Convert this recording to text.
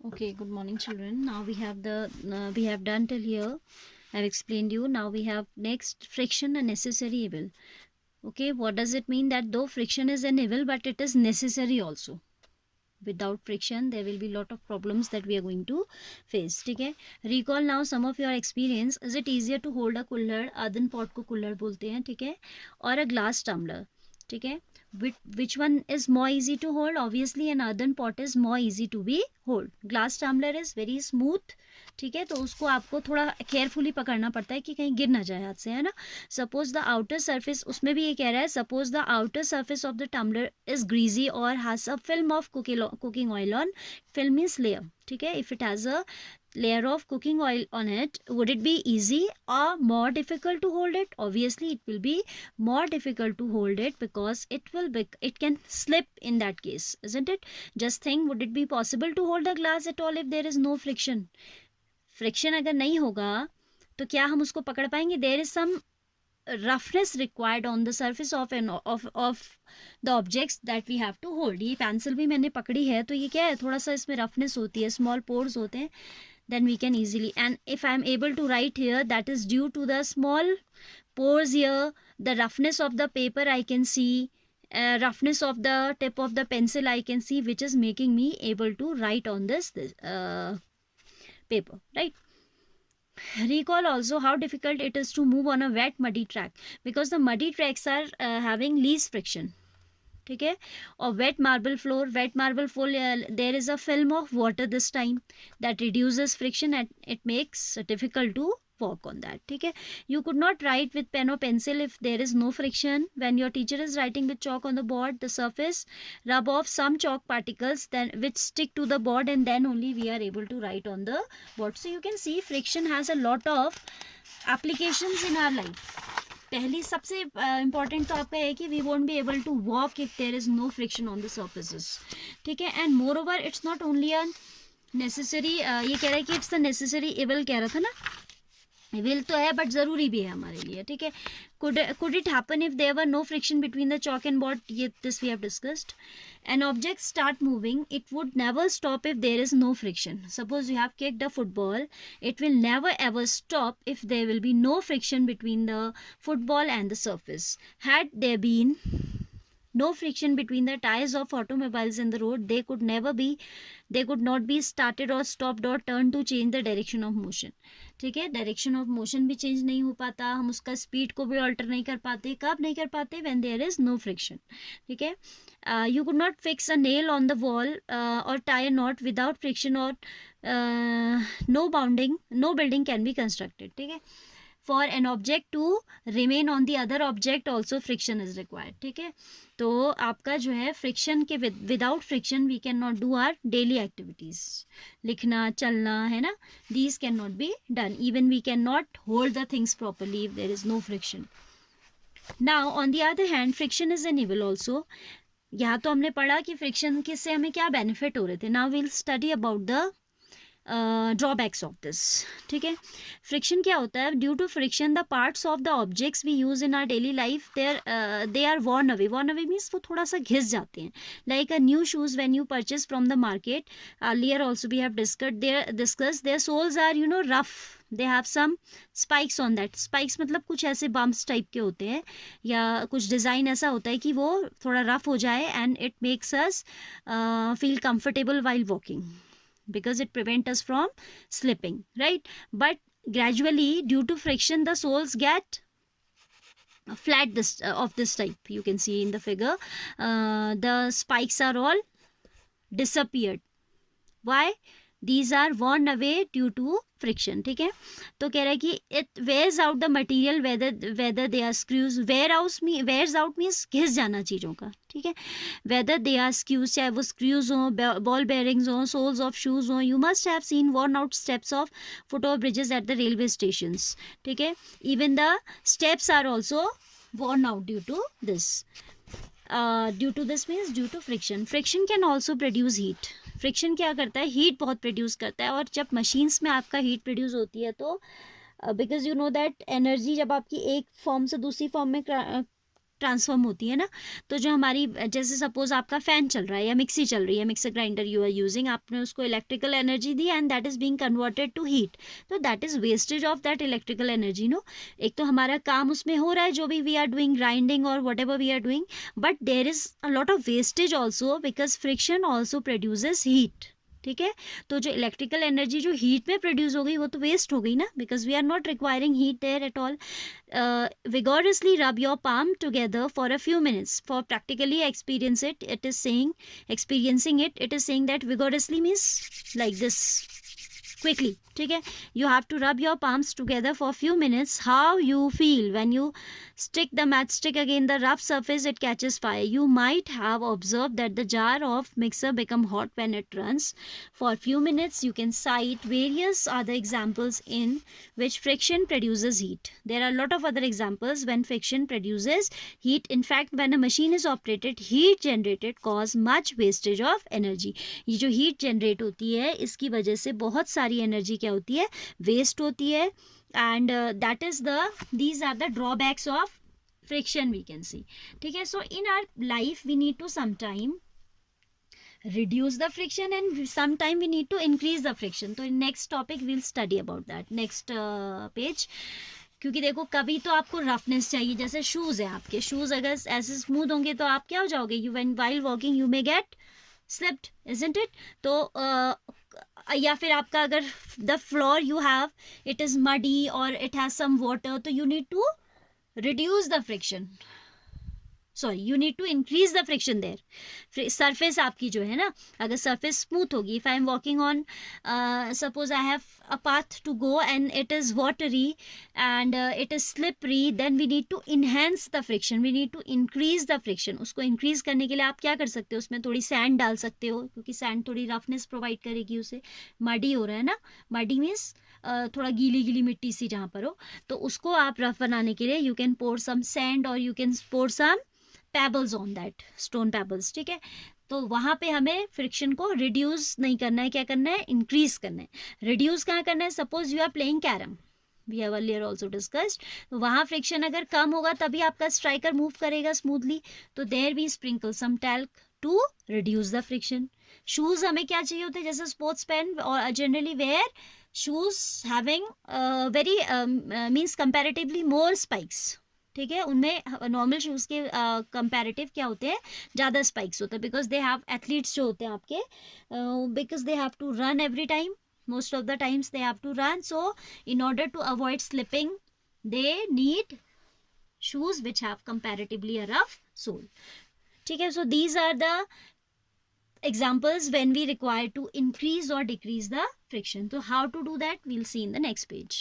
Okay, good morning, children. Now we have done till here. I've explained you. Now we have next friction, a necessary evil. Okay, what does it mean? That though friction is an evil, but it is necessary also. Without friction, there will be lot of problems that we are going to face. Okay, recall now some of your experience. Is it easier to hold a कुल्हड़? Earthen pot को कुल्हड़ बोलते हैं, ठीक है, और a glass tumbler, ठीक है. Which one is more easy to hold? Obviously an earthen pot is more easy to be hold. Glass tumbler is very smooth, ठीक है, तो उसको आपको थोड़ा केयरफुली पकड़ना पड़ता है कि कहीं गिर ना जाए हाथ से, है ना. सपोज द आउटर सरफेस, उसमें भी ये कह रहा है, suppose the outer surface of the tumbler is greasy और has a film of cooking oil on. Film means layer, ठीक है. If it has a layer of cooking oil on it, would it be easy or more difficult to hold it? Obviously it will be more difficult to hold it because it can slip in that case, isn't it? Just think, would it be possible to hold the glass at all if there is no friction? Friction अगर नहीं होगा तो क्या हम उसको पकड़ पाएंगे? There is some roughness required on the surface of the objects that we have to hold. ये पेंसिल भी मैंने पकड़ी है तो ये क्या है, थोड़ा सा इसमें रफनेस होती है, स्मॉल पोर्स होते हैं. then we can easily, and if I am able to write here, that is due to the small pores here, the roughness of the paper I can see, roughness of the tip of the pencil I can see, which is making me able to write on this paper, right? Recall also how difficult it is to move on a wet muddy track, because the muddy tracks are having least friction, ठीक है. और wet marble floor, there is a film of water this time that reduces friction and it makes difficult to walk on that, ठीक है. You could not write with pen or pencil if there is no friction. When your teacher is writing with chalk on the board, the surface rub off some chalk particles then which stick to the board, and then only we are able to write on the board. So you can see friction has a lot of applications in our life. पहली सबसे important तो आपका है कि we won't be able to walk if there is no friction on the surfaces, ठीक है. And moreover it's not only a necessary, ये कह रहा है कि इट्स द नेसेसरी इवल कह रहा था ना, विल तो है बट ज़रूरी भी है हमारे लिए, ठीक है. could it happen if there were no friction between the chalk and board? This we have discussed. An object start moving, it would never stop if there is no friction. Suppose you have kicked a football, it will never ever stop if there will be no friction between the football and the surface. Had there been no friction between the tires of automobiles in the road, they could not be started or stopped or turned to change the direction of motion, ठीक है. Direction of motion भी change नहीं हो पाता, हम उसका speed को भी ऑल्टर नहीं कर पाते. कब नहीं कर पाते? When there is no friction, ठीक है. You could not fix a nail on the wall और tie a knot without friction, और no building can be constructed, ठीक है. For an object to remain on the other object also friction is required, ठीक है. तो आपका जो है फ्रिक्शन के without friction we can not do our daily activities, लिखना, चलना, है ना. These can not be done. Even we can not hold the things properly if there is no friction. Now on the other hand friction is an evil also. यहाँ तो हमने पढ़ा कि friction से हमें क्या बेनिफिट हो रहे थे. Now will study about the drawbacks of this, ठीक है. फ्रिक्शन क्या होता है? Due to friction the parts of the objects we use in our daily life they are worn away means वो थोड़ा सा घिस जाते हैं. Like a new shoes when you purchase from the market, earlier also we have discuss their soles are rough, they have some spikes on that. Spikes मतलब कुछ ऐसे bumps type के होते हैं, या कुछ डिज़ाइन ऐसा होता है कि वो थोड़ा रफ हो जाए, and it makes us feel comfortable while walking because it prevents us from slipping, right? But gradually due to friction the soles get flat of this type. You can see in the figure the spikes are all disappeared. Why? These are worn away due to friction, ठीक है. तो कह रहा है कि it wears out the material whether they are screws. wears out means घिस जाना चीज़ों का, ठीक है. whether they are screws, चाहे वो screws हों, ball bearings हों, soles of shoes हों. You must have seen worn out steps of foot bridges at the railway stations, ठीक है. even the steps are also worn out due to this. due to this means due to friction. Friction can also produce heat. Friction क्या करता है? Heat बहुत produce करता है. और जब मशीन्स में आपका हीट प्रोड्यूस होती है तो because you know that energy जब आपकी एक फॉर्म से दूसरी फॉर्म में ट्रांसफॉर्म होती है ना, तो जो हमारी जैसे सपोज आपका फैन चल रहा है या मिक्सी चल रही है, mixer grinder you are using, आपने उसको इलेक्ट्रिकल एनर्जी दी and that is being converted to heat, तो that is wastage of that electrical energy no. एक तो हमारा काम उसमें हो रहा है जो भी वी आर डूइंग, ग्राइंडिंग और whatever we are doing, but there is a lot of wastage also because friction also produces heat. ठीक है, तो जो इलेक्ट्रिकल एनर्जी जो हीट में प्रोड्यूस हो गई वो तो वेस्ट हो गई ना, because we are not requiring heat there at all. Vigorously rub your palm together for a few minutes. For practically experience it, it is saying, experiencing it, it is saying that vigorously means like this, quickly. ठीक है, you have to rub your palms together for a few minutes. How you feel when you stick the matchstick against the rough surface, it catches fire. You might have observed that the jar of mixer become hot when it runs for a few minutes. You can cite various other examples in which friction produces heat. There are a lot of other examples when friction produces heat. In fact, when a machine is operated, heat generated cause much wastage of energy. ये जो heat generate होती है इसकी वजह से बहुत सारी energy क्या होती है, वेस्ट होती है. And that is the, these are the drawbacks of friction we can see. ठीक है, so in our life we need to sometime reduce the friction and sometime we need to increase the friction. तो next topic we'll study about that next page. क्योंकि देखो कभी तो आपको roughness चाहिए, जैसे शूज़ है आपके, शूज़ अगर ऐसे स्मूथ होंगे तो आप क्या हो जाओगे, you when while walking you may get slipped, isn't it. तो या फिर आपका अगर the floor you have it is muddy और इट हैज़ सम वाटर, तो you need to reduce the friction, sorry you need to increase the friction there. Surface आपकी जो है ना, अगर सरफेस स्मूथ होगी, if I am walking on, suppose I have a path to go and it is watery and it is slippery, then we need to enhance the friction, we need to increase the friction. उसको increase करने के लिए आप क्या कर सकते हो, उसमें थोड़ी सैंड डाल सकते हो, क्योंकि सैंड थोड़ी रफनेस प्रोवाइड करेगी उसे. मडी हो रहा है ना, मडी मीन्स थोड़ा गीली गीली मिट्टी सी जहाँ पर हो, तो उसको आप रफ बनाने के लिए you can pour some sand और you can pour some pebbles on that, stone pebbles. ठीक है, तो वहाँ पे हमें फ्रिक्शन को रिड्यूस नहीं करना है, क्या करना है, इंक्रीज करना है. रिड्यूस कहाँ करना है, suppose you are playing carrom, we have earlier also discussed, तो वहाँ फ्रिक्शन अगर कम होगा तभी आपका स्ट्राइकर मूव करेगा स्मूथली, तो there we sprinkle some talc to reduce the friction. Shoes हमें क्या चाहिए होते हैं, जैसे स्पोर्ट्स पेन और generally wear shoes having very means comparatively more spikes. ठीक है, उनमें नॉर्मल शूज़ के कंपैरेटिव क्या होते हैं, ज़्यादा स्पाइक्स होते हैं, बिकॉज दे हैव, एथलीट्स जो होते हैं आपके, because they have to run every time, most of the times they have to run, so in order to avoid slipping they need shoes which have comparatively a rough sole. ठीक है, so these are the examples when we require to increase or decrease the friction. So how to do that we'll see in the next page.